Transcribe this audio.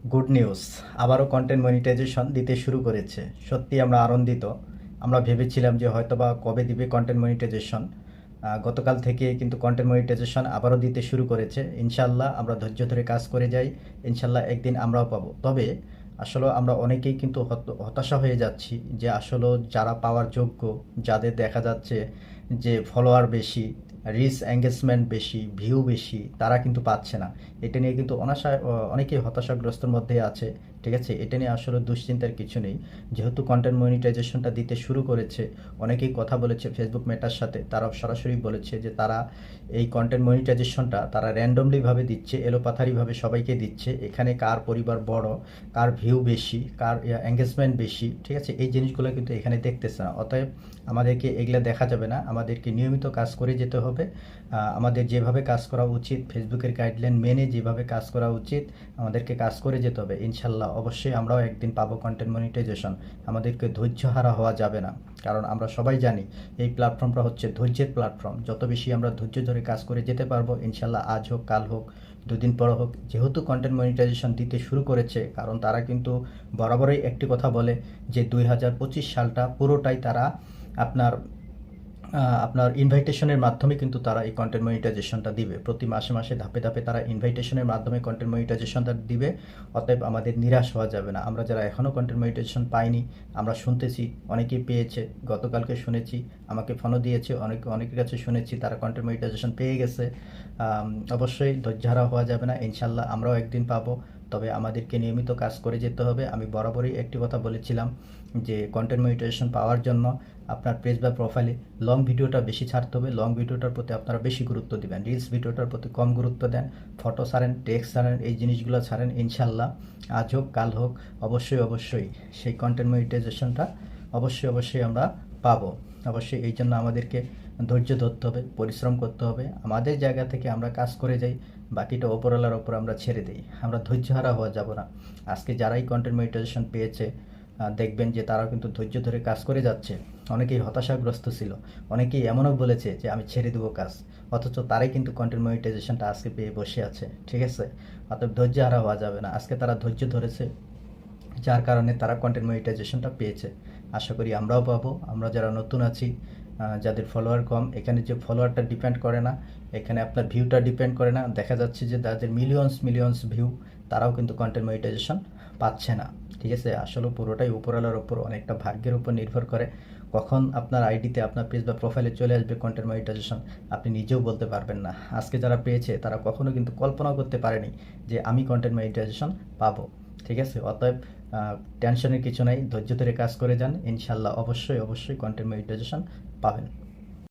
Good news, আবারও content monetization দিতে শুরু করেছে। সত্যি আমরা আনন্দিত। আমরা ভেবেছিলাম যে হয়তোবা কবে দিবে কন্টেন্ট মনিটাইজেশন। গতকাল থেকে কিন্তু কন্টেন্ট মনিটাইজেশন আবারও দিতে শুরু করেছে। ইনশাল্লাহ আমরা ধৈর্য ধরে কাজ করে যাই, ইনশাল্লাহ একদিন আমরাও পাবো। তবে আসলে আমরা অনেকেই কিন্তু হতাশা হয়ে যাচ্ছি যে আসলে যারা পাওয়ার যোগ্য, যাদের দেখা যাচ্ছে যে ফলোয়ার বেশি, রিচ এঙ্গেজমেন্ট বেশি, ভিউ বেশি, তারা কিন্তু পাচ্ছে না। এটা নিয়ে কিন্তু অনেকেই হতাশাগ্রস্তর মধ্যে আছে। ঠিক আছে, এটা নিয়ে আসলে দুশ্চিন্তার কিছু নেই। যেহেতু কন্টেন্ট মনিটাইজেশনটা দিতে শুরু করেছে, অনেকেই কথা বলেছে ফেসবুক মেটার সাথে, তারা সরাসরি বলেছে যে তারা এই কন্টেন্ট মনিটাইজেশনটা তারা র্যান্ডমলিভাবে দিচ্ছে, এলোপাথারিভাবে সবাইকে দিচ্ছে। এখানে কার পরিবার বড়, কার ভিউ বেশি, কার এঙ্গেজমেন্ট বেশি, ঠিক আছে, এই জিনিসগুলো কিন্তু এখানে দেখতেছে না। অতএব আমাদেরকে এগুলা দেখা যাবে না, আমাদেরকে নিয়মিত কাজ করে যেতে হবে। আমাদের যেভাবে কাজ করা উচিত, ফেসবুকের গাইডলাইন মেনে যেভাবে কাজ করা উচিত, আমাদেরকে কাজ করে যেতে হবে। ইনশাল্লাহ অবশ্যই আমরাও একদিন পাবো কন্টেন্ট মনিটাইজেশন। আমাদেরকে ধৈর্যহারা হওয়া যাবে না, কারণ আমরা সবাই জানি এই প্ল্যাটফর্মটা হচ্ছে ধৈর্যের প্ল্যাটফর্ম। যত বেশি আমরা ধৈর্য ধরে কাজ করে যেতে পারবো, ইনশাল্লাহ আজ হোক কাল হোক দুদিন পর হোক, যেহেতু কন্টেন্ট মনিটাইজেশন দিতে শুরু করেছে, কারণ তারা কিন্তু বরাবরই একটি কথা বলে যে 2025 সালটা পুরোটাই তারা আপনার আপনার ইনভাইটেশনের মাধ্যমে কিন্তু তারা এই কন্টেন্ট মনিটাইজেশনটা দিবে। প্রতি মাসে মাসে ধাপে ধাপে তারা ইনভাইটেশনের মাধ্যমে কন্টেন্ট মনিটাইজেশনটা দিবে। অতএব আমাদের নিরাশ হওয়া যাবে না। আমরা যারা এখনও কন্টেন্ট মনিটাইজেশন পাইনি, আমরা শুনতেছি অনেকেই পেয়েছে। গতকালকে শুনেছি, আমাকে ফোনও দিয়েছে, অনেকের কাছে শুনেছি তারা কন্টেন্ট মনিটাইজেশন পেয়ে গেছে। অবশ্যই ধৈর্যহারা হওয়া যাবে না, ইনশাল্লাহ আমরাও একদিন পাবো। তবে আমাদেরকে নিয়মিত কাজ করে যেতে হবে। আমি বরাবরই একটি কথা বলেছিলাম যে কন্টেন্ট মনিটাইজেশন পাওয়ার জন্য আপনার পেজ বা প্রোফাইলে লং ভিডিওটা বেশি ছাড়তে হবে। লং ভিডিওটার প্রতি আপনারা বেশি গুরুত্ব দিবেন, রিলস ভিডিওটার প্রতি কম গুরুত্ব দেন। ফটো ছাড়েন, টেক্সট ছাড়েন, এই জিনিসগুলো ছাড়েন। ইনশাল্লাহ আজ হোক কাল হোক অবশ্যই অবশ্যই সেই কন্টেন্ট মনিটাইজেশনটা অবশ্যই আমরা পাবো। অবশ্যই এই জন্য আমাদেরকে ধৈর্য ধরতে হবে, পরিশ্রম করতে হবে। আমাদের জায়গা থেকে আমরা কাজ করে যাই, বাকিটা ওপরওয়ালার ওপর আমরা ছেড়ে দিই। আমরা ধৈর্যহারা হওয়া যাব না। আজকে যারাই কন্টেন্ট মনিটাইজেশন পেয়েছে, দেখবেন যে তারা কিন্তু ধৈর্য ধরে কাজ করে যাচ্ছে। অনেকেই হতাশাগ্রস্ত ছিল, অনেকেই এমনও বলেছে যে আমি ছেড়ে দেবো কাজ, অথচ তারাই কিন্তু কন্টেন্ট মনিটাইজেশনটা আজকে পেয়ে বসে আছে। ঠিক আছে, অতএব ধৈর্য হারা হওয়া যাবে না। আজকে তারা ধৈর্য ধরেছে, যার কারণে তারা কন্টেন্ট মনিটাইজেশনটা পেয়েছে। আশা করি আমরাও পাবো। আমরা যারা নতুন আছি, যাদের ফলোয়ার কম, এখানে যে ফলোয়ারটা ডিপেন্ড করে না, এখানে আপনার ভিউটা ডিপেন্ড করে না। দেখা যাচ্ছে যে যাদের মিলিয়ন্স ভিউ, তারাও কিন্তু কন্টেন্ট মনিটাইজেশন পাচ্ছে না। ঠিক আছে, আসলে পুরোটাই উপরওয়ালার উপর, অনেকটা ভাগ্যের উপর নির্ভর করে। কখন আপনার আইডিতে, আপনার পেজ বা প্রোফাইলে চলে আসবে কন্টেন্ট মনিটাইজেশন, আপনি নিজেও বলতে পারবেন না। আজকে যারা পেয়েছে তারা কখনো কিন্তু কল্পনাও করতে পারেনি যে আমি কন্টেন্ট মনিটাইজেশন পাবো। ঠিক আছে, অতএব টেনশনের কিছু নাই, ধৈর্য ধরে কাজ করে যান, ইনশাল্লাহ অবশ্যই কন্টেন্ট মনিটাইজেশন পাবেন।